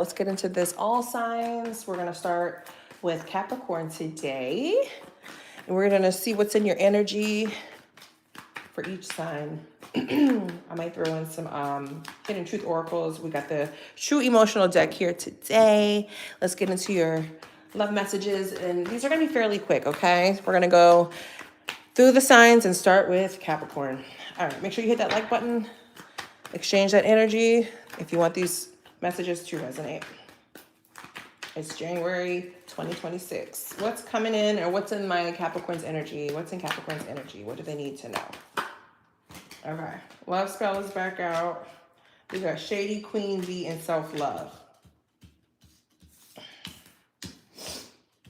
Let's get into this all signs. We're going to start with Capricorn today. And we're going to see what's in your energy for each sign. I might throw in some hidden truth oracles. We got the true emotional deck here today. Let's get into your love messages. And these are going to be fairly quick, okay? We're going to go through the signs and start with Capricorn. All right, make sure you hit that like button. Exchange that energy if you want these messages to resonate. It's January 2026. What's coming in, or what's in my Capricorn's energy? What's in Capricorn's energy? What do they need to know? Okay. Love spell is back out. We got Shady, Queen Bee, and Self-Love.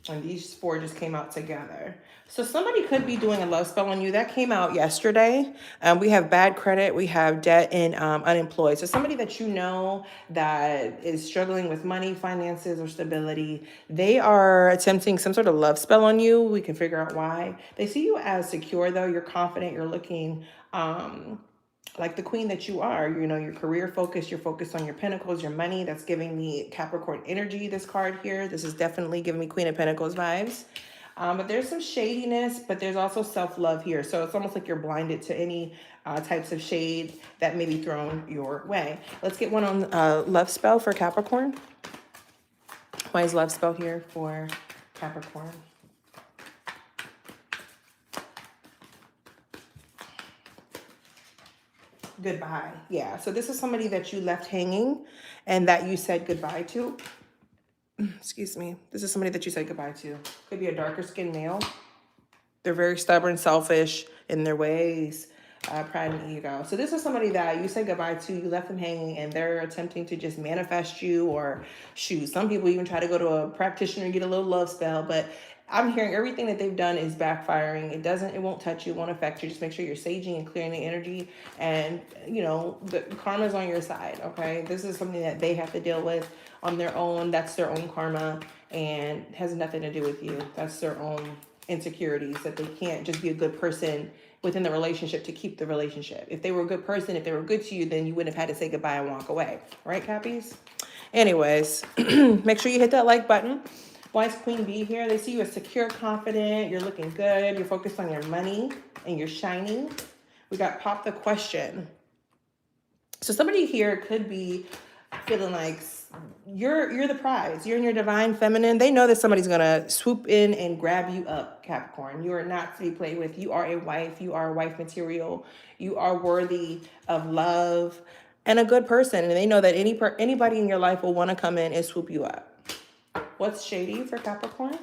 And these four just came out together. So somebody could be doing a love spell on you. That came out yesterday. We have bad credit. We have debt and unemployed. So somebody that you know that is struggling with money, finances, or stability, they are attempting some sort of love spell on you. We can figure out why. They see you as secure, though. You're confident. You're looking like the queen that you are. You know, your career focus, you're focused on your pentacles, your money. That's giving me Capricorn energy, this card here. This is definitely giving me Queen of Pentacles vibes. But there's some shadiness, but there's also self-love here. So it's almost like you're blinded to any types of shade that may be thrown your way. Let's get one on love spell for Capricorn. Why is love spell here for Capricorn? Goodbye. Yeah. So this is somebody that you left hanging and that you said goodbye to. Excuse me. This is somebody that you said goodbye to. Could be a darker skinned male. They're very stubborn, selfish in their ways, pride and ego. So this is somebody that you said goodbye to, you left them hanging, and they're attempting to just manifest you, or shoot. Some people even try to go to a practitioner and get a little love spell, but I'm hearing everything that they've done is backfiring. It won't touch you, it won't affect you. Just make sure you're saging and clearing the energy, and you know, the karma's on your side, okay? This is something that they have to deal with on their own. That's their own karma and has nothing to do with you. That's their own insecurities, that they can't just be a good person within the relationship to keep the relationship. If they were a good person, if they were good to you, then you wouldn't have had to say goodbye and walk away. Right, Cappies? Anyways, make sure you hit that like button. Why is Queen Bee here? They see you as secure, confident, you're looking good, you're focused on your money, and you're shining. We got Pop the Question. So somebody here could be feeling like you're the prize. You're in your divine feminine. They know that somebody's gonna swoop in and grab you up, Capricorn. You are not to be played with. You are a wife. You are wife material. You are worthy of love and a good person. And they know that anybody in your life will want to come in and swoop you up. What's shady for Capricorn?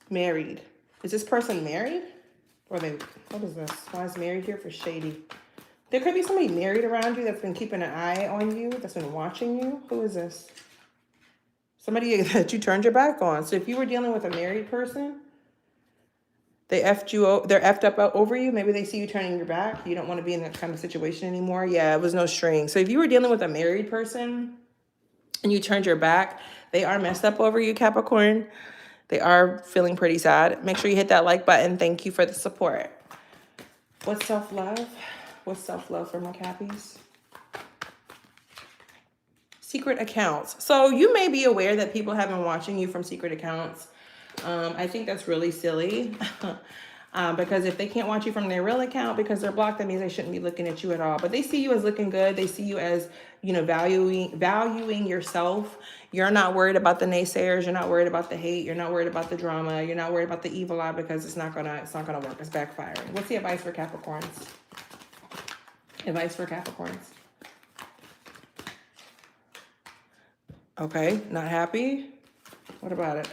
Married. Is this person married? Or what is this? Why is married here for shady? There could be somebody married around you that's been keeping an eye on you, that's been watching you. Who is this? Somebody that you turned your back on. So if you were dealing with a married person, they're effed up over you. Maybe they see you turning your back. You don't want to be in that kind of situation anymore. Yeah, it was no string. So if you were dealing with a married person and you turned your back, they are messed up over you, Capricorn. They are feeling pretty sad. Make sure you hit that like button. Thank you for the support. What's self-love? What's self-love for my Cappies? Secret accounts. So you may be aware that people have been watching you from secret accounts. I think that's really silly. Because if they can't watch you from their real account because they're blocked, that means they shouldn't be looking at you at all. But they see you as looking good. They see you as, you know, valuing yourself. You're not worried about the naysayers. You're not worried about the hate. You're not worried about the drama. You're not worried about the evil eye, because it's not gonna work. It's backfiring. What's the advice for Capricorns? Advice for Capricorns. Okay, not happy. What about it?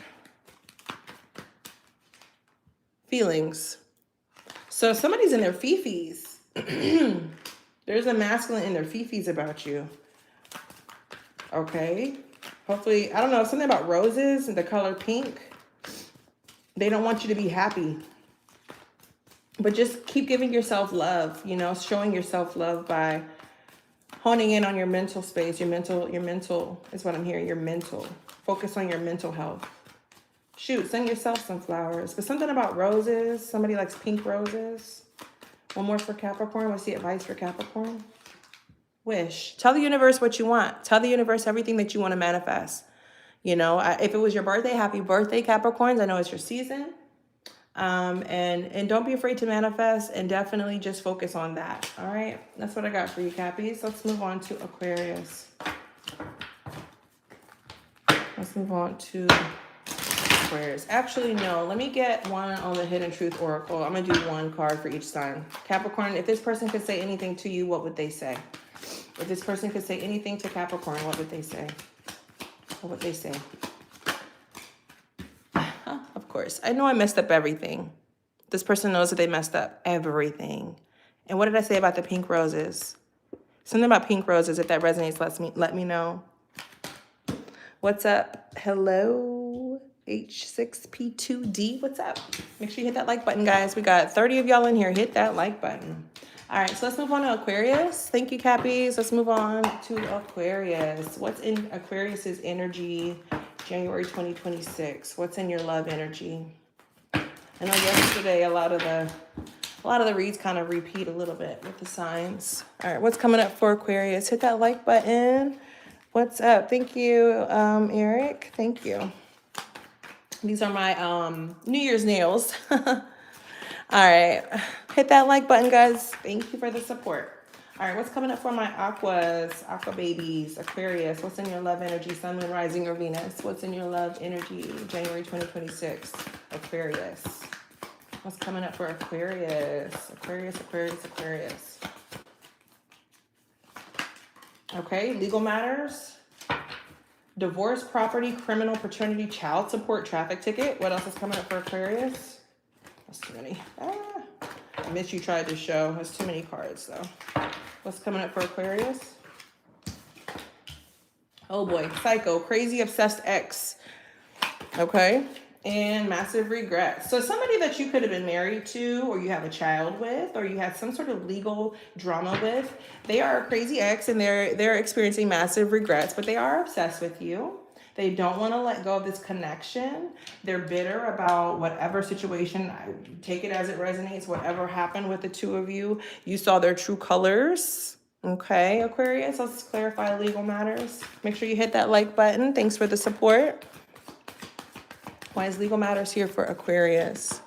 Feelings. So somebody's in their fifis. There's a masculine in their fifis about you. Okay. Hopefully, I don't know, something about roses and the color pink. They don't want you to be happy. But just keep giving yourself love, you know, showing yourself love by honing in on your mental space. Your mental is what I'm hearing. Your mental. Focus on your mental health. Shoot, send yourself some flowers. But something about roses. Somebody likes pink roses. One more for Capricorn. What's the advice for Capricorn? Wish. Tell the universe what you want. Tell the universe everything that you want to manifest. You know, if it was your birthday, happy birthday, Capricorns. I know it's your season. And don't be afraid to manifest, and definitely just focus on that. All right. That's what I got for you, Cappies. Let's move on to Aquarius. Let's move on to Aquarius. Actually, no. Let me get one on the Hidden Truth Oracle. I'm going to do one card for each sign. Capricorn, if this person could say anything to you, what would they say? If this person could say anything to Capricorn, what would they say? What would they say? Of course. I know I messed up everything. This person knows that they messed up everything. And what did I say about the pink roses? Something about pink roses. If that resonates, let me know. What's up? Hello, H6P2D. What's up? Make sure you hit that like button, guys. We got 30 of y'all in here. Hit that like button. All right, so let's move on to Aquarius. Thank you, Cappies. Let's move on to Aquarius. What's in Aquarius's energy January 2026? What's in your love energy? I know yesterday a lot of the reads kind of repeat a little bit with the signs. All right, what's coming up for Aquarius? Hit that like button. What's up? Thank you, Eric. Thank you. These are my New Year's nails. All right, hit that like button, guys. Thank you for the support. All right, what's coming up for my aquas, aqua babies, Aquarius? What's in your love energy, sun, moon, rising, or Venus? What's in your love energy, January 2026, Aquarius? What's coming up for Aquarius? Aquarius. Okay, legal matters, divorce, property, criminal, paternity, child support, traffic ticket. What else is coming up for Aquarius? That's too many. I miss you tried to show. There's too many cards, though. What's coming up for Aquarius? Oh, boy. Psycho. Crazy, obsessed ex. Okay. And massive regret. So somebody that you could have been married to, or you have a child with, or you had some sort of legal drama with, they are a crazy ex, and they're experiencing massive regrets, but they are obsessed with you. They don't want to let go of this connection. They're bitter about whatever situation. Take it as it resonates. Whatever happened with the two of you, you saw their true colors. Okay, Aquarius, let's clarify legal matters. Make sure you hit that like button. Thanks for the support. Why is legal matters here for Aquarius?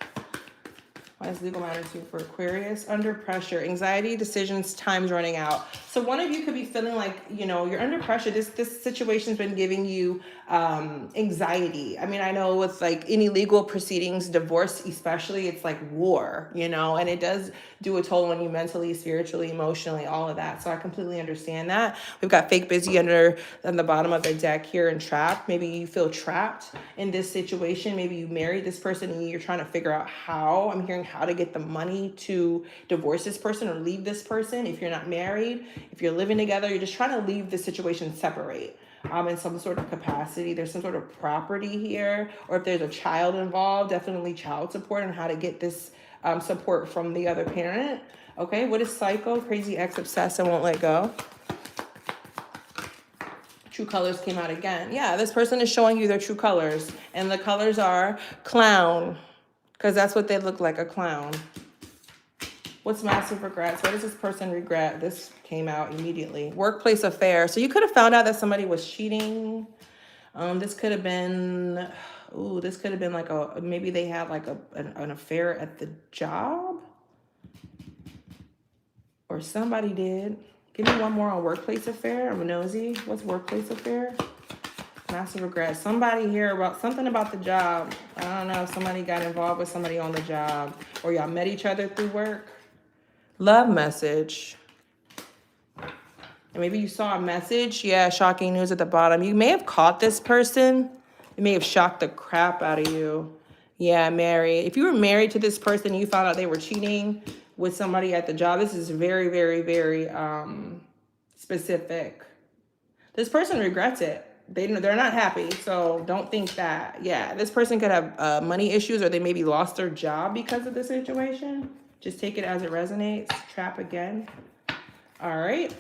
Why is legal matters here for Aquarius? Under pressure, anxiety, decisions, time's running out. So one of you could be feeling like, you know, you're under pressure. This situation's been giving you anxiety. I mean, I know with like any legal proceedings, divorce especially, it's like war, you know, and it does do a toll on you mentally, spiritually, emotionally, all of that. So I completely understand that. We've got fake busy on the bottom of the deck here and trapped. Maybe you feel trapped in this situation. Maybe you married this person and you're trying to figure out how. I'm hearing how to get the money to divorce this person or leave this person. If you're not married, if you're living together, you're just trying to leave the situation separate. In some sort of capacity. There's some sort of property here, or if there's a child involved, definitely child support and how to get this support from the other parent. Okay, what is psycho? Crazy ex, obsessed, and won't let go. True colors came out again. Yeah, this person is showing you their true colors, and the colors are clown, because that's what they look like, a clown. What's massive regrets? What does this person regret? This came out immediately. Workplace affair. So you could have found out that somebody was cheating. This could have been, like maybe they had like an affair at the job. Or somebody did. Give me one more on workplace affair. I'm nosy. What's workplace affair? Massive regret. Somebody here about something about the job. I don't know if somebody got involved with somebody on the job, or y'all met each other through work. Love message. And maybe you saw a message. Yeah, shocking news at the bottom. You may have caught this person. It may have shocked the crap out of you. Yeah, married. If you were married to this person and you found out they were cheating with somebody at the job, this is very, very, very specific. This person regrets it. They're not happy, so don't think that. Yeah, this person could have money issues, or they maybe lost their job because of the situation. Just take it as it resonates. Trap again. All right.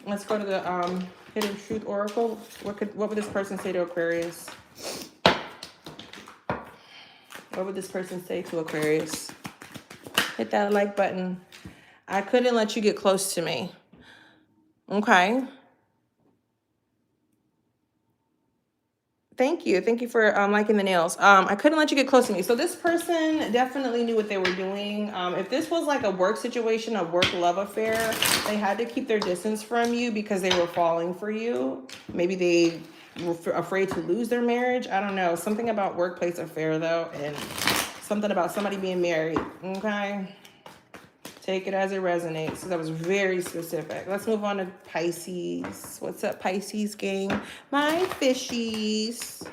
Let's go to the Hidden Truth Oracle. What would this person say to Aquarius? What would this person say to Aquarius? Hit that like button. I couldn't let you get close to me. Okay. Thank you. Thank you for liking the nails. I couldn't let you get close to me. So this person definitely knew what they were doing. If this was like a work situation, a work love affair, they had to keep their distance from you because they were falling for you. Maybe they were afraid to lose their marriage. I don't know. Something about workplace affair though, and something about somebody being married. Okay. Take it as it resonates. So that was very specific. Let's move on to Pisces. What's up, Pisces gang? My fishies.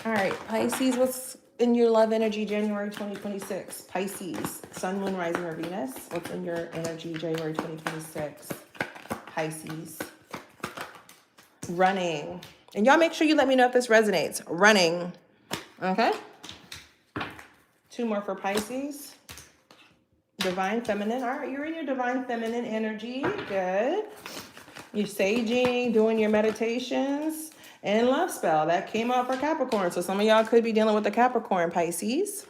All right, Pisces, what's in your love energy January 2026? Pisces, Sun, Moon, Rising, or Venus. What's in your energy January 2026? Pisces. Running. And y'all make sure you let me know if this resonates. Running. Okay. 2 more for Pisces. Divine Feminine. All right, you're in your Divine Feminine energy. Good. You're saging, doing your meditations, and love spell. That came out for Capricorn. So some of y'all could be dealing with the Capricorn, Pisces.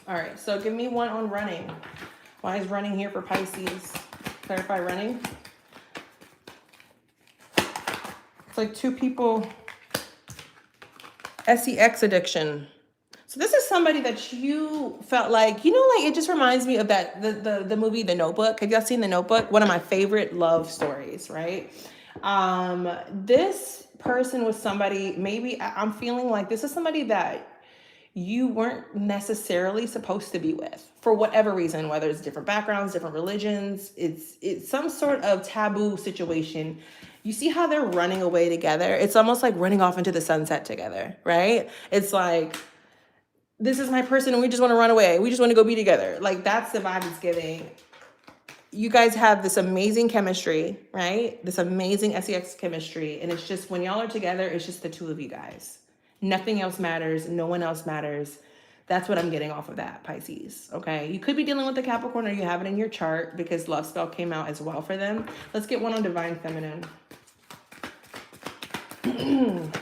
All right, so give me one on running. Why is running here for Pisces? Clarify running. It's like 2 people. SEX addiction. So this is somebody that you felt like, you know, like it just reminds me of that the movie The Notebook. Have y'all seen The Notebook? One of my favorite love stories, right? This person was somebody, maybe I'm feeling like this is somebody that you weren't necessarily supposed to be with for whatever reason, whether it's different backgrounds, different religions, it's some sort of taboo situation. You see how they're running away together? It's almost like running off into the sunset together, right? It's like, this is my person and we just want to run away. We just want to go be together. Like that's the vibe it's giving. You guys have this amazing chemistry, right? This amazing SEX chemistry. And it's just when y'all are together, it's just the 2 of you guys. Nothing else matters. No one else matters. That's what I'm getting off of that, Pisces. Okay. You could be dealing with the Capricorn or you have it in your chart because love spell came out as well for them. Let's get one on Divine Feminine.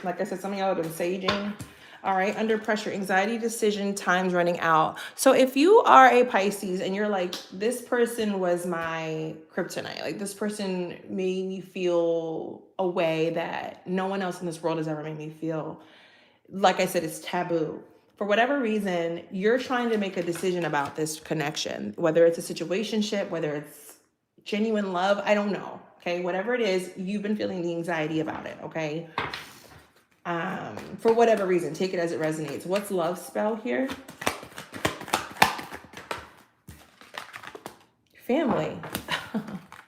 Like I said, some of y'all have been saging. All right, under pressure, anxiety, decision, time's running out. So if you are a Pisces and you're like, this person was my kryptonite, like this person made me feel a way that no one else in this world has ever made me feel. Like I said, it's taboo. For whatever reason, you're trying to make a decision about this connection, whether it's a situationship, whether it's genuine love, I don't know. Okay, whatever it is, you've been feeling the anxiety about it, okay? For whatever reason, take it as it resonates. What's love spell here? Family.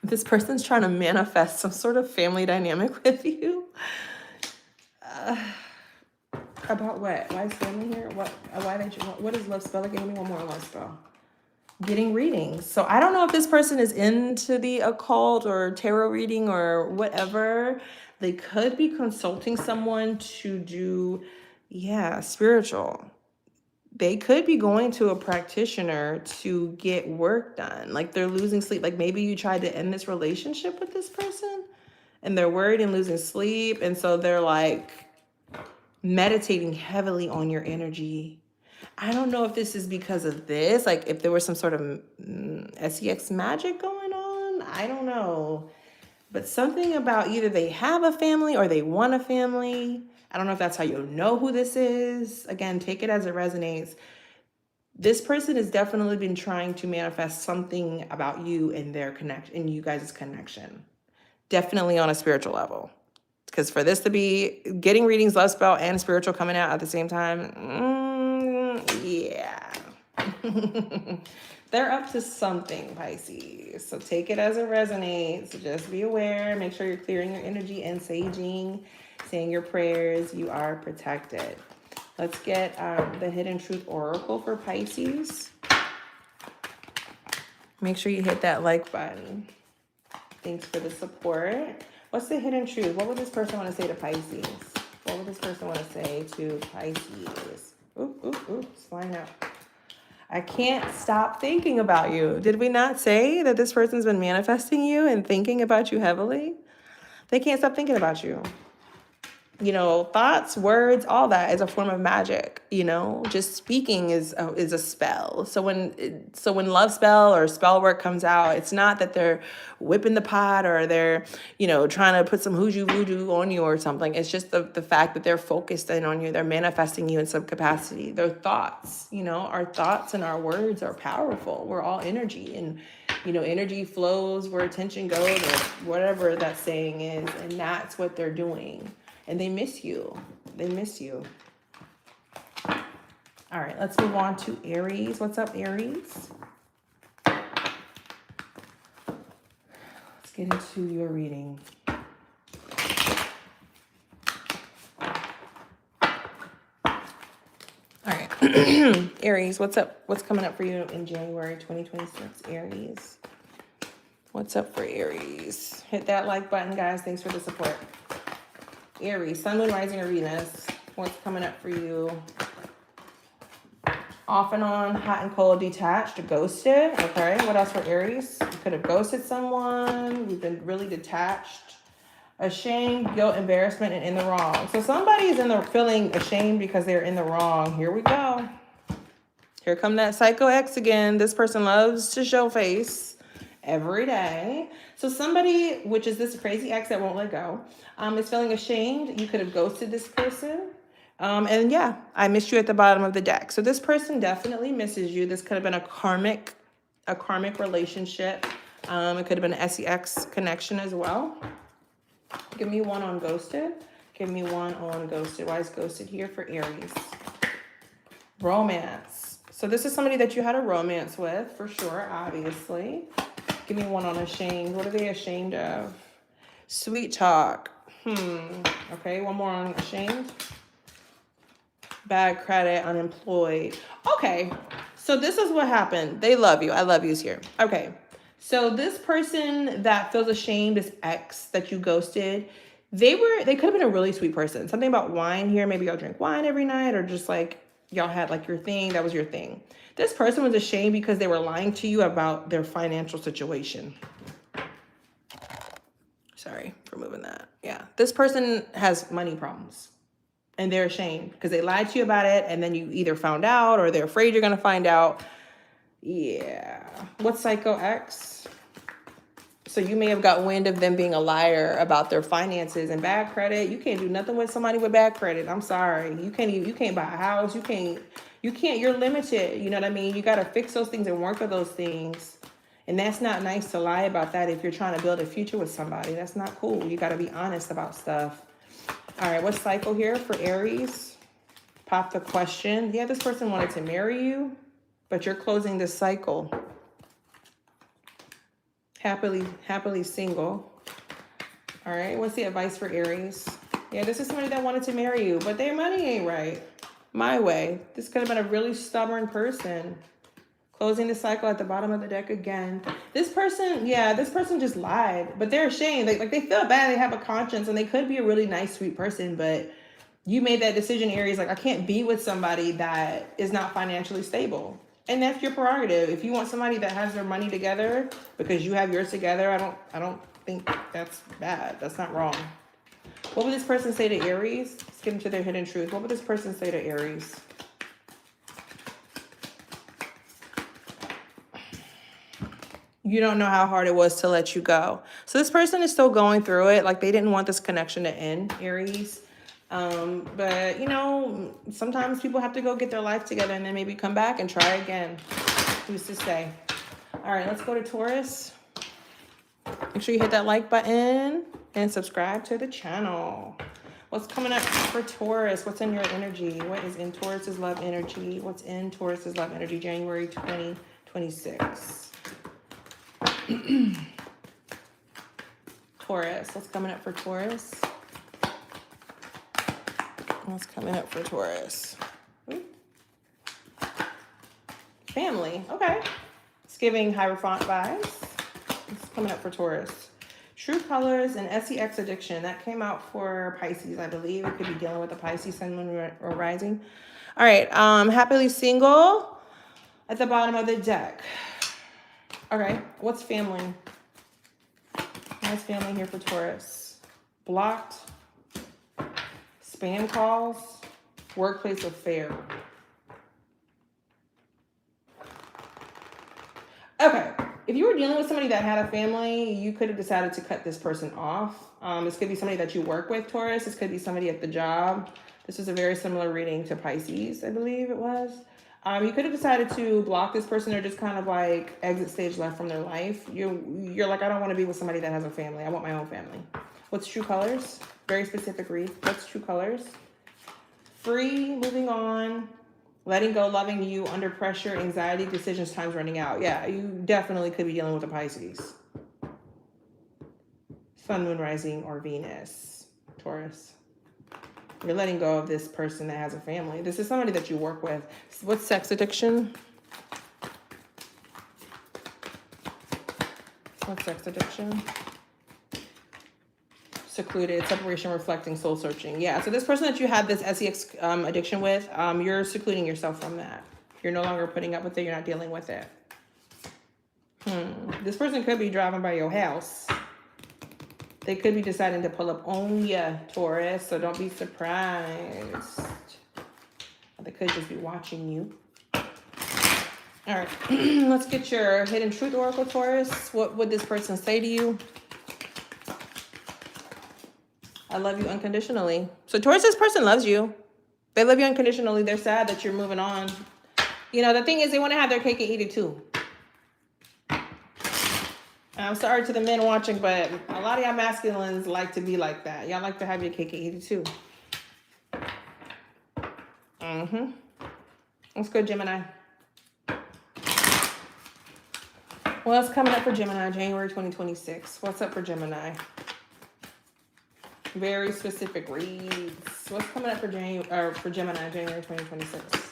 This person's trying to manifest some sort of family dynamic with you. About what? Why is family here? What is love spell? Like, give me one more love spell. Getting readings. So I don't know if this person is into the occult or tarot reading or whatever. They could be consulting someone to do, spiritual. They could be going to a practitioner to get work done. Like they're losing sleep. Like maybe you tried to end this relationship with this person and they're worried and losing sleep. And so they're like meditating heavily on your energy. I don't know if this is because of this, like if there was some sort of SEX magic going on. I don't know. But something about either they have a family or they want a family. I don't know if that's how you'll know who this is. Again, take it as it resonates. This person has definitely been trying to manifest something about you and their connection, and you guys' connection. Definitely on a spiritual level. Because for this to be getting readings, love spell, and spiritual coming out at the same time, yeah. They're up to something, Pisces. So take it as it resonates. So just be aware. Make sure you're clearing your energy and saging, saying your prayers. You are protected. Let's get the Hidden Truth Oracle for Pisces. Make sure you hit that like button. Thanks for the support. What's the hidden truth? What would this person want to say to Pisces? What would this person want to say to Pisces? Ooh, it's flying out. I can't stop thinking about you. Did we not say that this person's been manifesting you and thinking about you heavily? They can't stop thinking about you. You know, thoughts, words, all that is a form of magic. You know, just speaking is a spell. So when love spell or spell work comes out, it's not that they're whipping the pot or they're, you know, trying to put some hoodoo voodoo on you or something. It's just the fact that they're focused in on you. They're manifesting you in some capacity. Their thoughts, you know, our thoughts and our words are powerful. We're all energy, and you know, energy flows where attention goes, or whatever that saying is, and that's what they're doing. And they miss you. They miss you. All right, let's move on to Aries. What's up, Aries? Let's get into your reading. All right. Aries, what's up? What's coming up for you in January 2026? Aries. What's up for Aries? Hit that like button, guys. Thanks for the support. Aries, Sun, Moon, Rising, or Venus. What's coming up for you? Off and on, hot and cold, detached, ghosted. Okay, what else for Aries? You could have ghosted someone. You've been really detached. Ashamed, guilt, embarrassment, and in the wrong. So somebody's feeling ashamed because they're in the wrong. Here we go. Here come that psycho ex again. This person loves to show face every day. So somebody, which is this crazy ex that won't let go, is feeling ashamed. You could have ghosted this person. And yeah, I missed you at the bottom of the deck. So this person definitely misses you. This could have been a karmic relationship. It could have been an SEX connection as well. Give me one on ghosted. Give me one on ghosted. Why is ghosted here for Aries? Romance. So this is somebody that you had a romance with, for sure, obviously. Give me one on ashamed. What are they ashamed of? Sweet talk. Okay, one more on ashamed. Bad credit, unemployed. Okay, so this is what happened. They love you. I love you's here. Okay, so this person that feels ashamed, this ex that you ghosted, they could have been a really sweet person. Something about wine here. Maybe y'all drink wine every night, or just like y'all had like your thing. That was your thing. This person was ashamed because they were lying to you about their financial situation. Sorry for moving that. Yeah, this person has money problems. And they're ashamed because they lied to you about it, and then you either found out or they're afraid you're going to find out. Yeah. What's Psycho X? So you may have got wind of them being a liar about their finances and bad credit. You can't do nothing with somebody with bad credit. I'm sorry. You can't buy a house. You're limited. You know what I mean? You got to fix those things and work with those things. And that's not nice to lie about that if you're trying to build a future with somebody. That's not cool. You got to be honest about stuff. All right, what's cycle here for Aries? Pop the question. Yeah, this person wanted to marry you, but you're closing this cycle. Happily single. All right, what's the advice for Aries? Yeah, this is somebody that wanted to marry you, but their money ain't right. My way. This could have been a really stubborn person. Closing the cycle at the bottom of the deck again. This person just lied, but they're ashamed. Like they feel bad. They have a conscience, and they could be a really nice, sweet person, but you made that decision, Aries. Like, I can't be with somebody that is not financially stable. And that's your prerogative. If you want somebody that has their money together because you have yours together, I don't think that's bad. That's not wrong. What would this person say to Aries? Let's get into their hidden truth. What would this person say to Aries? You don't know how hard it was to let you go. So this person is still going through it. Like, they didn't want this connection to end, Aries. But you know, sometimes people have to go get their life together and then maybe come back and try again. Who's to say? All right, let's go to Taurus. Make sure you hit that like button and subscribe to the channel. What's coming up for Taurus? What's in your energy? What is in Taurus's love energy? What's in Taurus's love energy, January 2026? Taurus, what's coming up for Taurus? What's coming up for Taurus? Family, okay. It's giving Hierophant vibes. What's coming up for Taurus? True Colors and SEX Addiction. That came out for Pisces, I believe. It could be dealing with a Pisces, Sun, Moon, or Rising. All right, happily single at the bottom of the deck. Okay, what's family? What's family here for Taurus? Blocked. spam calls, workplace affair. Okay, if you were dealing with somebody that had a family, you could have decided to cut this person off. This could be somebody that you work with, Taurus. This could be somebody at the job. This is a very similar reading to Pisces, I believe it was. You could have decided to block this person or just kind of like exit stage left from their life. You're like, I don't want to be with somebody that has a family. I want my own family. What's true colors? Very specific read. What's true colors? Free, moving on, letting go, loving you, under pressure, anxiety, decisions, time's running out. Yeah, you definitely could be dealing with a Pisces. Sun, moon, rising, or Venus, Taurus. You're letting go of this person that has a family. This is somebody that you work with. What's sex addiction? What's sex addiction? Secluded, separation, reflecting, soul searching. Yeah, so this person that you had this sex addiction with, you're secluding yourself from that. You're no longer putting up with it. You're not dealing with it. This person could be driving by your house. They could be deciding to pull up on you, Taurus, so don't be surprised. They could just be watching you. All right, let's get your hidden truth oracle, Taurus. What would this person say to you? I love you unconditionally. So Taurus, this person loves you. They love you unconditionally. They're sad that you're moving on. You know, the thing is they want to have their cake and eat it too. I'm sorry to the men watching, but a lot of y'all masculines like to be like that. Y'all like to have your cake and eat it too. Let's go, Gemini. What's coming up for Gemini, January 2026? What's up for Gemini? Very specific reads. What's coming up for Gemini, January 2026?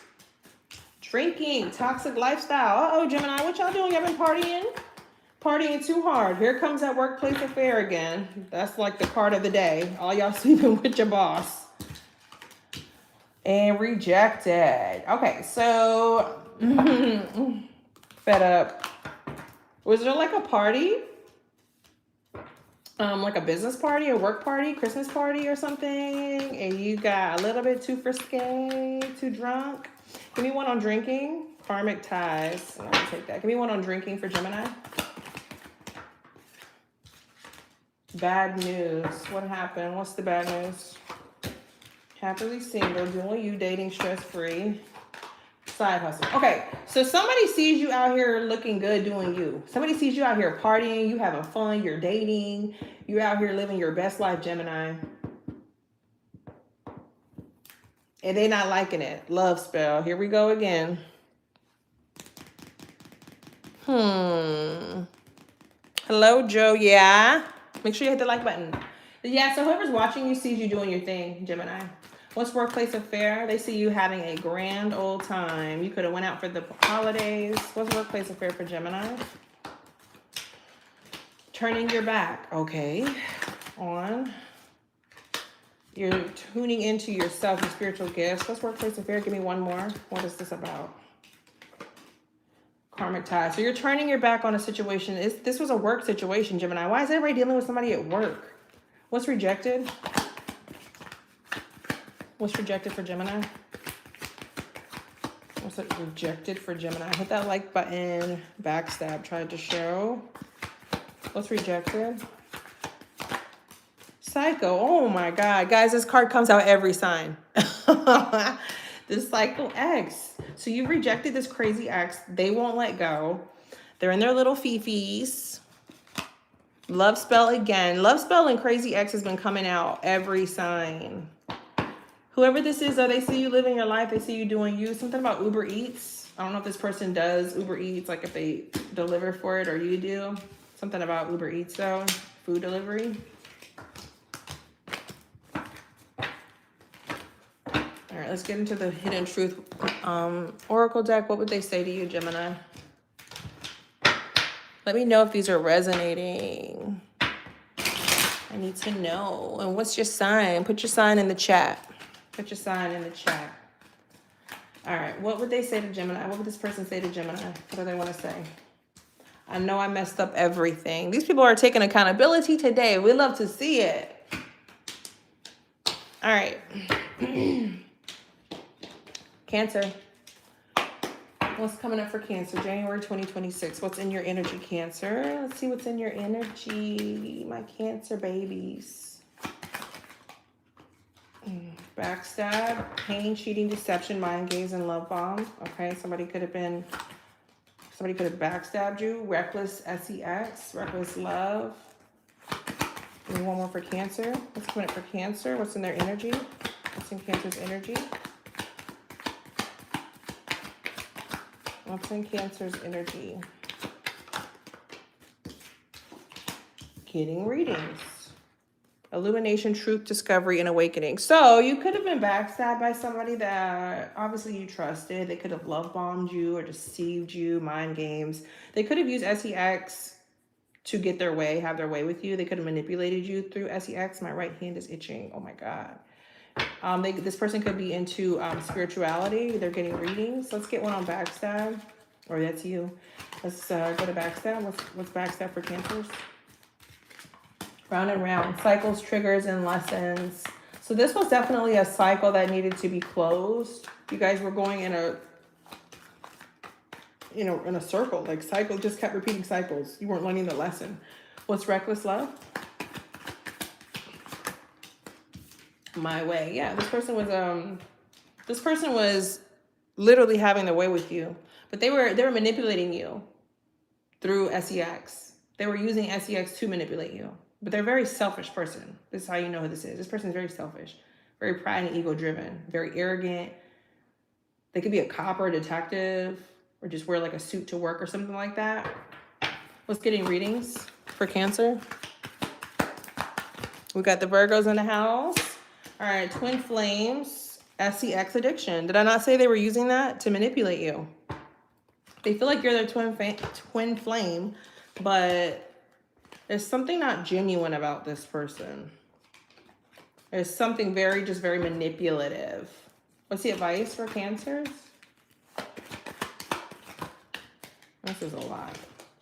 Drinking, toxic lifestyle. Uh-oh, Gemini, what y'all doing? Y'all been partying? Partying too hard. Here comes that workplace affair again. That's like the card of the day. All y'all sleeping with your boss. And rejected. Okay, so fed up. Was there like a party? Like a business party, a work party, Christmas party or something, and you got a little bit too frisky, too drunk? Give me one on drinking. Karmic ties. I'll take that. Give me one on drinking for Gemini. Bad news. What happened? What's the bad news? Happily single, doing you, dating stress-free. Side hustle. Okay, so somebody sees you out here looking good doing you. Somebody sees you out here partying, you having fun, you're dating, you're out here living your best life, Gemini. And they not liking it. Love spell. Here we go again. Hello, Joe. Yeah. Make sure you hit the like button. Yeah, so whoever's watching you sees you doing your thing, Gemini. What's workplace affair? They see you having a grand old time. You could have went out for the holidays. What's workplace affair for Gemini? Turning your back. Okay. On. You're tuning into yourself and spiritual gifts. What's workplace affair? Give me one more. What is this about? Karmic tie. So you're turning your back on a situation. This was a work situation, Gemini. Why is everybody dealing with somebody at work? What's rejected? What's rejected for Gemini? What's it rejected for Gemini? Hit that like button. Backstab tried to show. What's rejected? Psycho. Oh my God. Guys, this card comes out every sign. The Psycho X. So you rejected this crazy ex. They won't let go. They're in their little fifis. Love spell again. Love spell and crazy ex has been coming out every sign. Whoever this is, though, they see you living your life. They see you doing you. Something about Uber Eats. I don't know if this person does Uber Eats, like if they deliver for it or you do. Something about Uber Eats, though. Food delivery. All right, let's get into the hidden truth. Oracle deck, what would they say to you, Gemini? Let me know if these are resonating. I need to know. And what's your sign? Put your sign in the chat. Put your sign in the chat. All right, what would they say to Gemini? What would this person say to Gemini? What do they want to say? I know I messed up everything. These people are taking accountability today. We love to see it. All right. Cancer. What's coming up for Cancer? January 2026. What's in your energy, Cancer? Let's see what's in your energy, my Cancer babies. Backstab, pain, cheating, deception, mind games, and love bomb. Okay, somebody could have backstabbed you. Reckless, sex, reckless love. And one more for Cancer. What's coming up for Cancer? What's in their energy? What's in Cancer's energy? What's in Cancer's energy? Getting readings. Illumination, truth, discovery, and awakening. So you could have been backstabbed by somebody that obviously you trusted. They could have love bombed you or deceived you, mind games. They could have used sex to get their way, have their way with you. They could have manipulated you through sex. My right hand is itching. Oh my God. This person could be into spirituality. They're getting readings. Let's get one on backstab. Or that's you. Let's go to backstab. What's backstab for Cancers? Round and round. Cycles, triggers, and lessons. So this was definitely a cycle that needed to be closed. You guys were going in a circle. Like cycle, just kept repeating cycles. You weren't learning the lesson. What's reckless love? My way. Yeah, this person was literally having their way with you, but they were manipulating you through sex. They were using sex to manipulate you, but they're a very selfish person. This is how you know who this is. This person is very selfish, very pride and ego driven, very arrogant. They could be a cop or a detective, or just wear like a suit to work or something like that. What's getting readings for Cancer? We got the Virgos in the house. All right, twin flames, sex addiction. Did I not say they were using that to manipulate you? They feel like you're their twin flame, but there's something not genuine about this person. There's something very manipulative. What's the advice for Cancers? This is a lot.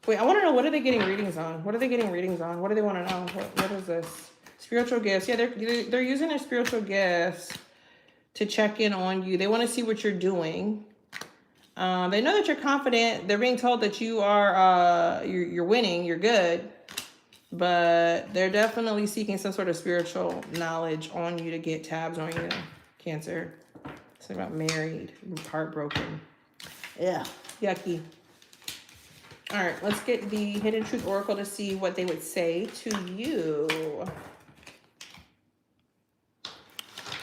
Wait, I want to know, what are they getting readings on? What are they getting readings on? What do they want to know? What is this? Spiritual gifts. Yeah, they're using their spiritual gifts to check in on you. They want to see what you're doing. They know that you're confident. They're being told that you are you're winning, you're good, but they're definitely seeking some sort of spiritual knowledge on you to get tabs on you, Cancer. Something about married, heartbroken. Yeah, yucky. All right, let's get the Hidden Truth Oracle to see what they would say to you.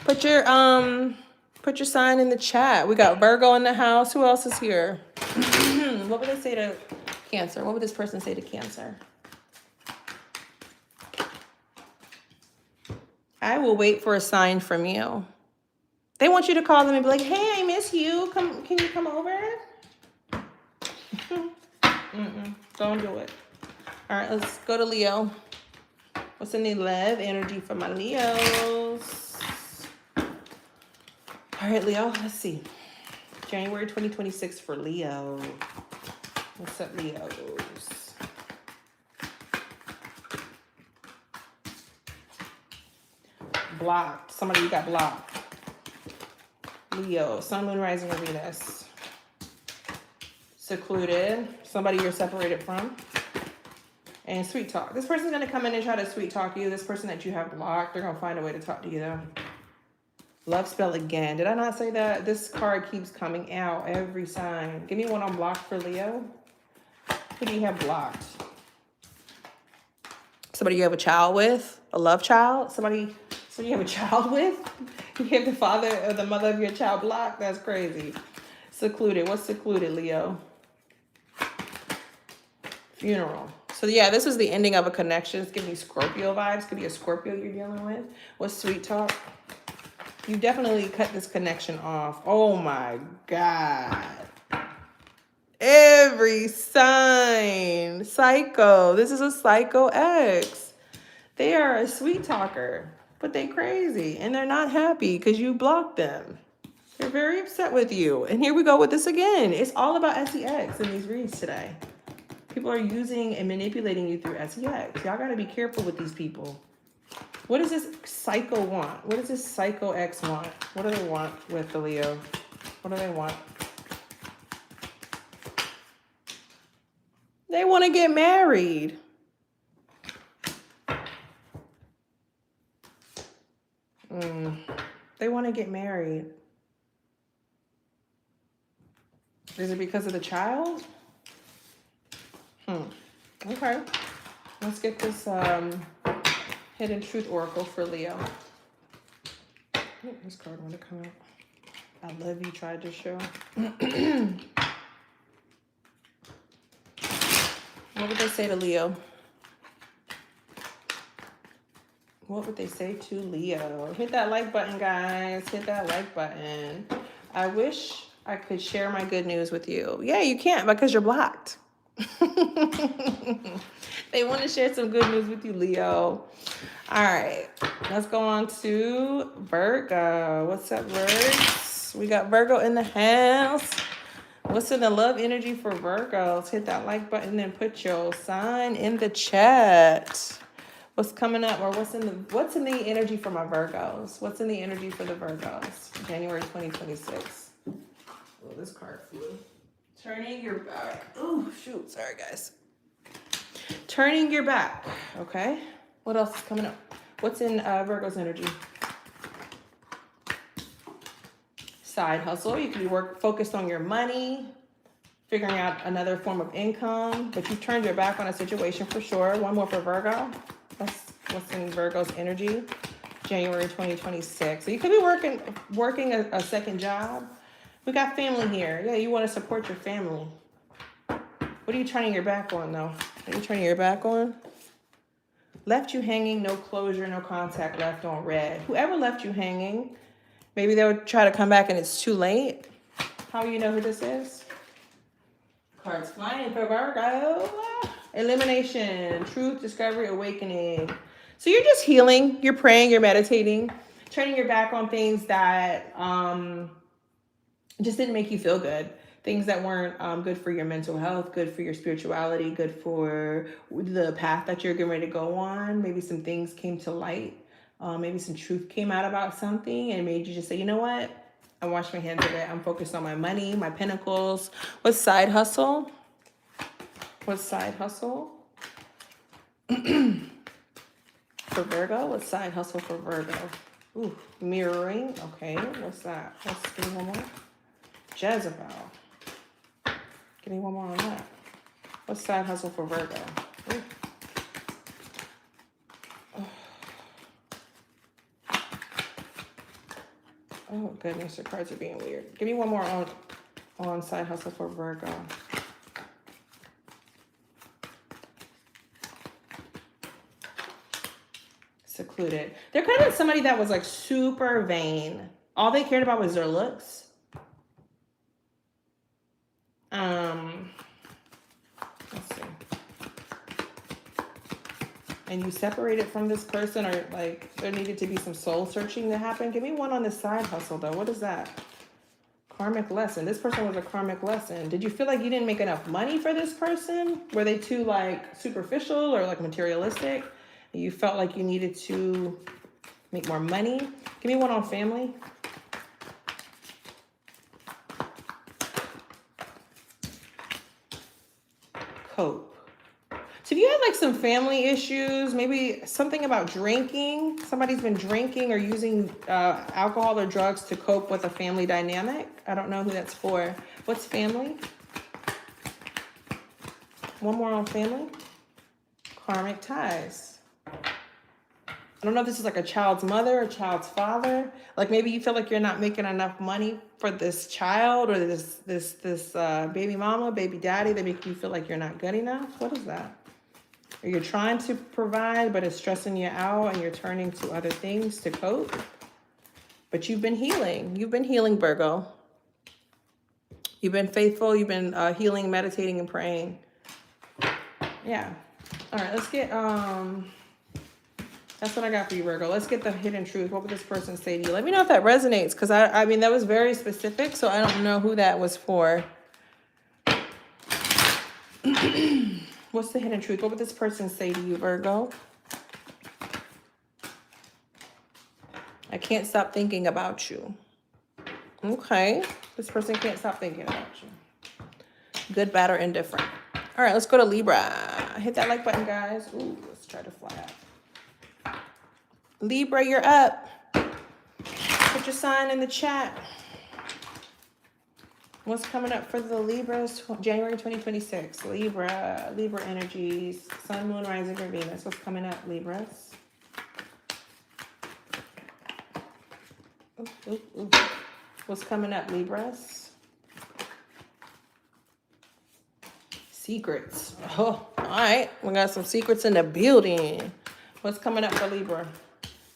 Put your sign in the chat. We got Virgo in the house. Who else is here? What would they say to Cancer? What would this person say to Cancer? I will wait for a sign from you. They want you to call them and be like, hey, I miss you. Can you come over? Don't do it. All right, let's go to Leo. What's in the love energy for my Leos? All right, Leo, let's see. January 2026 for Leo. What's up, Leos? Blocked. Somebody you got blocked. Leo, Sun, Moon, Rising, or Venus. Secluded. Somebody you're separated from. And sweet talk. This person's going to come in and try to sweet talk you. This person that you have blocked, they're going to find a way to talk to you, though. Love spell again. Did I not say that? This card keeps coming out every sign. Give me one on blocked for Leo. Who do you have blocked? Somebody you have a child with? A love child? Somebody you have a child with? You have the father or the mother of your child blocked? That's crazy. Secluded. What's secluded, Leo? Funeral. So yeah, this is the ending of a connection. It's giving me Scorpio vibes. Could be a Scorpio you're dealing with. What's sweet talk? You definitely cut this connection off. Oh my God. Every sign. Psycho. This is a psycho ex. They are a sweet talker, but they crazy and they're not happy because you blocked them. They're very upset with you. And here we go with this again. It's all about sex in these reads today. People are using and manipulating you through sex. Y'all got to be careful with these people. What does this psycho want? What does this psycho X want? What do they want with the Leo? What do they want? They want to get married. They want to get married. Is it because of the child? Okay. Let's get this Hidden Truth Oracle for Leo. Oh, this card want to come out. I love you tried to show. What would they say to Leo? What would they say to Leo? Hit that like button, guys. Hit that like button. I wish I could share my good news with you. Yeah, you can't because you're blocked. They want to share some good news with you, Leo. All right, let's go on to Virgo. What's up, Virgs? We got Virgo in the house. What's in the love energy for Virgos? Hit that like button and put your sign in the chat. What's coming up, or what's in the energy for my Virgos? What's in the energy for the Virgos? January 2026. Oh, this card flew. Turning your back. Oh, shoot. Sorry, guys. Turning your back. Okay. What else is coming up? What's in Virgo's energy? Side hustle. You could be focused on your money, figuring out another form of income, but you've turned your back on a situation for sure. One more for Virgo. That's what's in Virgo's energy. January 2026. So you could be working a second job. We got family here. Yeah, you want to support your family. What are you turning your back on, though? What are you turning your back on? Left you hanging, no closure, no contact left on red. Whoever left you hanging, maybe they'll try to come back and it's too late. How do you know who this is? Cards flying for Virgo. Elimination, truth, discovery, awakening. So you're just healing. You're praying, you're meditating, turning your back on things that just didn't make you feel good. Things that weren't good for your mental health, good for your spirituality, good for the path that you're getting ready to go on. Maybe some things came to light. Maybe some truth came out about something and made you just say, you know what? I wash my hands of it. I'm focused on my money, my pinnacles. What's side hustle? What's side hustle? For Virgo? What's side hustle for Virgo? Ooh, mirroring. Okay, what's that? Let's give me one more. Jezebel. Give me one more on that. What's side hustle for Virgo? Ooh. Oh goodness, the cards are being weird. Give me one more on side hustle for Virgo. Secluded. There could have been somebody that was like super vain. All they cared about was their looks. Let's see. And you separated from this person, or like there needed to be some soul searching that happened. Give me one on the side hustle though. What is that? Karmic lesson. This person was a karmic lesson. Did you feel like you didn't make enough money for this person? Were they too like superficial or like materialistic? You felt like you needed to make more money? Give me one on family. Cope. So if you had like some family issues, maybe something about drinking, somebody's been drinking or using alcohol or drugs to cope with a family dynamic. I don't know who that's for. What's family? One more on family. Karmic ties. I don't know if this is like a child's mother or child's father. Like maybe you feel like you're not making enough money for this child or this baby mama, baby daddy. They make you feel like you're not good enough. What is that? Or you're trying to provide, but it's stressing you out and you're turning to other things to cope. But you've been healing. You've been healing, Virgo. You've been faithful. You've been healing, meditating, and praying. Yeah. All right, let's get... That's what I got for you, Virgo. Let's get the hidden truth. What would this person say to you? Let me know if that resonates, because I mean, that was very specific, so I don't know who that was for. What's the hidden truth? What would this person say to you, Virgo? I can't stop thinking about you. Okay. This person can't stop thinking about you. Good, bad, or indifferent. All right, let's go to Libra. Hit that like button, guys. Ooh, let's try to fly out. Libra, you're up. Put your sign in the chat. What's coming up for the Libras? January 2026. Libra energies. Sun, Moon, Rising, or Venus. What's coming up, Libras? Ooh, ooh, ooh. What's coming up, Libras? Secrets. Oh, all right. We got some secrets in the building. What's coming up for Libra?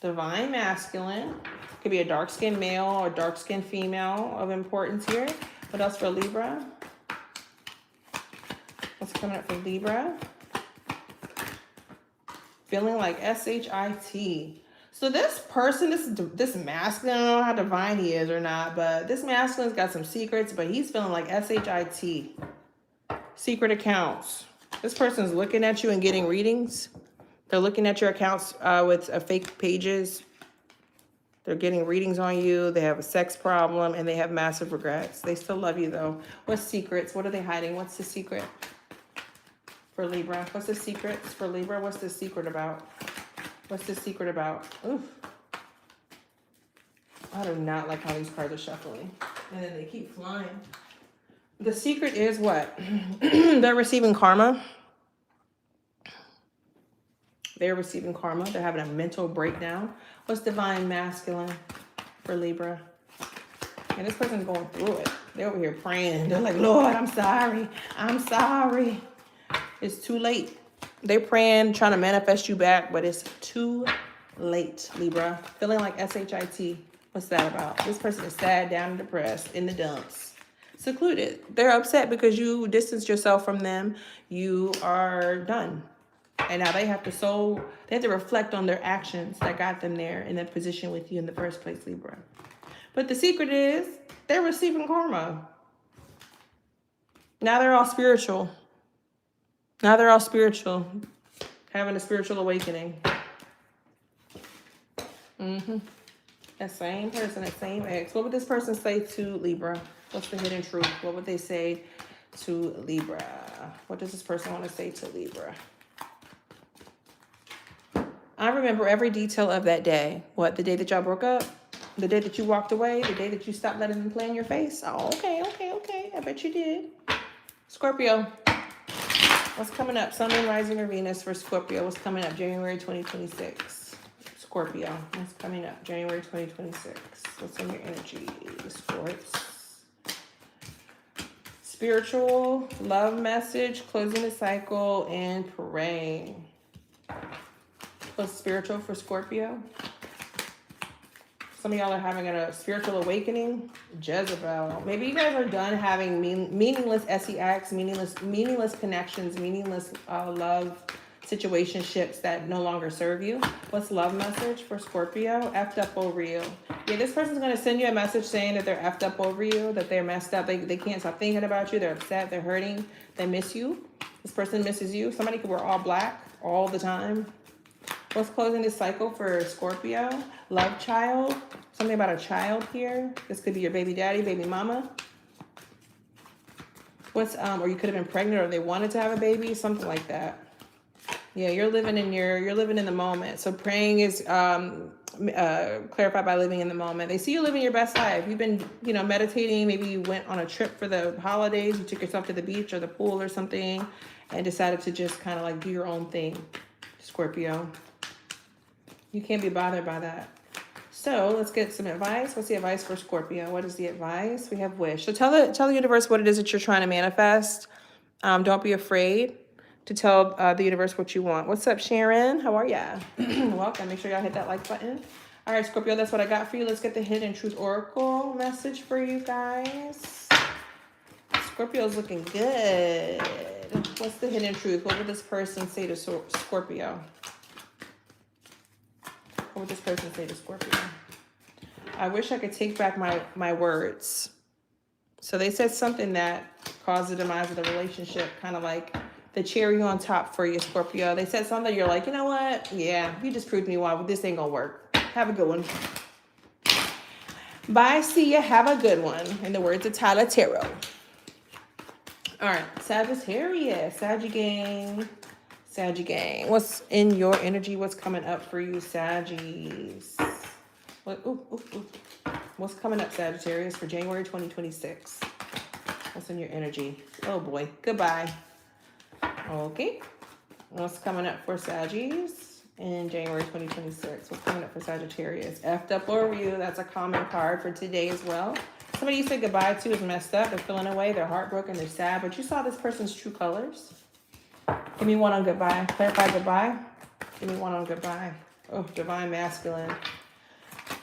Divine masculine. Could be a dark-skinned male or dark-skinned female of importance here. What else for Libra? What's coming up for Libra? Feeling like S-H-I-T. So this person, this masculine, I don't know how divine he is or not, but this masculine's got some secrets, but he's feeling like S-H-I-T. Secret accounts. This person's looking at you and getting readings. They're looking at your accounts with fake pages. They're getting readings on you. They have a sex problem and they have massive regrets. They still love you though. What's secrets? What are they hiding? What's the secret for Libra? What's the secrets for Libra? What's the secret about? What's the secret about? Oof. I do not like how these cards are shuffling. And then they keep flying. The secret is what? They're receiving karma. They're receiving karma. They're having a mental breakdown. What's divine masculine for Libra? And this person's going through it. They're over here praying. They're like, Lord, I'm sorry. I'm sorry. It's too late. They're praying, trying to manifest you back, but it's too late, Libra. Feeling like S-H-I-T. What's that about? This person is sad, down, and depressed, in the dumps. Secluded. They're upset because you distanced yourself from them. You are done. And now they have to reflect on their actions that got them there in that position with you in the first place, Libra. But the secret is they're receiving karma. Now they're all spiritual. Now they're all spiritual. Having a spiritual awakening. That same person, that same ex. What would this person say to Libra? What's the hidden truth? What would they say to Libra? What does this person want to say to Libra? I remember every detail of that day. What, the day that y'all broke up? The day that you walked away? The day that you stopped letting them play in your face? Oh, okay. I bet you did. Scorpio. What's coming up? Sun, Moon, Rising, or Venus for Scorpio. What's coming up? January 2026. Scorpio. What's coming up? January 2026. What's in your energy? Sports. Spiritual. Love message. Closing the cycle. And praying. What's spiritual for Scorpio? Some of y'all are having a spiritual awakening. Jezebel. Maybe you guys are done having meaningless sex, meaningless connections, meaningless love situationships that no longer serve you. What's love message for Scorpio? Effed up over you. Yeah, this person's going to send you a message saying that they're effed up over you, that they're messed up. They can't stop thinking about you. They're upset. They're hurting. They miss you. This person misses you. Somebody could wear all black all the time. What's closing this cycle for Scorpio? Love child. Something about a child here. This could be your baby daddy, baby mama. Or you could have been pregnant, or they wanted to have a baby, something like that. Yeah, you're living in the moment. So praying is clarified by living in the moment. They see you living your best life. You've been, meditating. Maybe you went on a trip for the holidays. You took yourself to the beach or the pool or something, and decided to just kind of like do your own thing, Scorpio. You can't be bothered by that. So let's get some advice. What's the advice for Scorpio? What is the advice? We have wish. So tell the universe what it is that you're trying to manifest. Don't be afraid to tell the universe what you want. What's up, Sharon? How are ya? Welcome. Make sure y'all hit that like button. All right, Scorpio, that's what I got for you. Let's get the Hidden Truth Oracle message for you guys. Scorpio's looking good. What's the hidden truth? What would this person say to Scorpio? What would this person say to Scorpio? I wish I could take back my words. So they said something that caused the demise of the relationship, kind of like the cherry on top for you, Scorpio. They said something you're like, you know what? Yeah, you just proved me why this ain't gonna work. Have a good one. Bye, see ya. Have a good one. In the words of Tyler Tarot. All right, Sagittarius, Saggy gang. Saggy gang. What's in your energy? What's coming up for you, Saggies? What's coming up, Sagittarius, for January 2026? What's in your energy? Oh boy. Goodbye. Okay. What's coming up for Saggies in January 2026? What's coming up for Sagittarius? Effed up over you. That's a common card for today as well. Somebody you said goodbye to is messed up. They're feeling away. They're heartbroken. They're sad. But you saw this person's true colors. Give me one on goodbye. Clarify goodbye. Give me one on goodbye. Oh, divine masculine.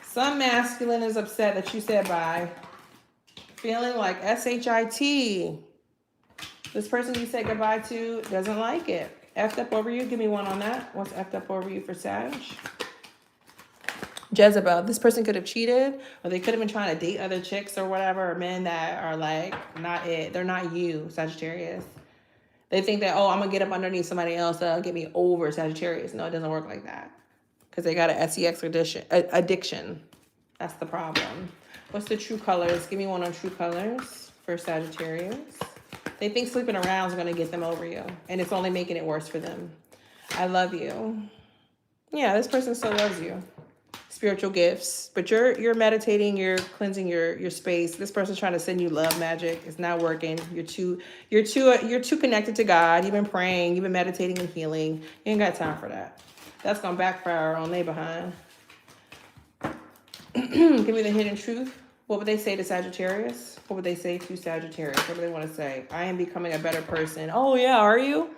Some masculine is upset that you said bye. Feeling like SHIT. This person you said goodbye to doesn't like it. Effed up over you. Give me one on that. What's effed up over you for Sag? Jezebel. This person could have cheated, or they could have been trying to date other chicks or whatever, or men that are like not it. They're not you, Sagittarius. They think that, oh, I'm going to get up underneath somebody else that'll get me over, Sagittarius. No, it doesn't work like that. Because they got an sex addiction. That's the problem. What's the true colors? Give me one on true colors for Sagittarius. They think sleeping around is going to get them over you. And it's only making it worse for them. I love you. Yeah, this person still loves you. Spiritual gifts. But you're meditating, you're cleansing your space. This person's trying to send you love magic. It's not working. You're too connected to God. You've been praying, you've been meditating and healing. You ain't got time for that. That's gonna backfire on they behind. Give me the hidden truth. What would they say to Sagittarius? What would they say to Sagittarius? What do they want to say? I am becoming a better person. Oh yeah, are you?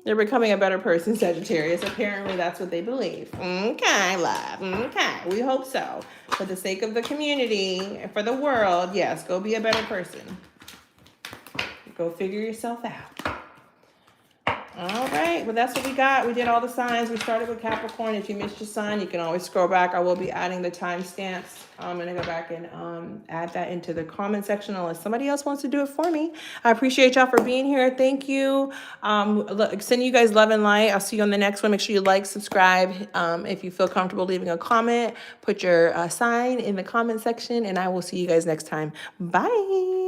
They're becoming a better person, Sagittarius. Apparently, that's what they believe. Okay, love. Okay, we hope so. For the sake of the community and for the world, yes, go be a better person. Go figure yourself out. All right, well, that's what we got. We did all the signs. We started with Capricorn. If you missed your sign, you can always scroll back. I will be adding the timestamps. I'm going to go back and add that into the comment section unless somebody else wants to do it for me. I appreciate y'all for being here. Thank you. Sending you guys love and light. I'll see you on the next one. Make sure you like, subscribe. If you feel comfortable leaving a comment, put your sign in the comment section, and I will see you guys next time. Bye.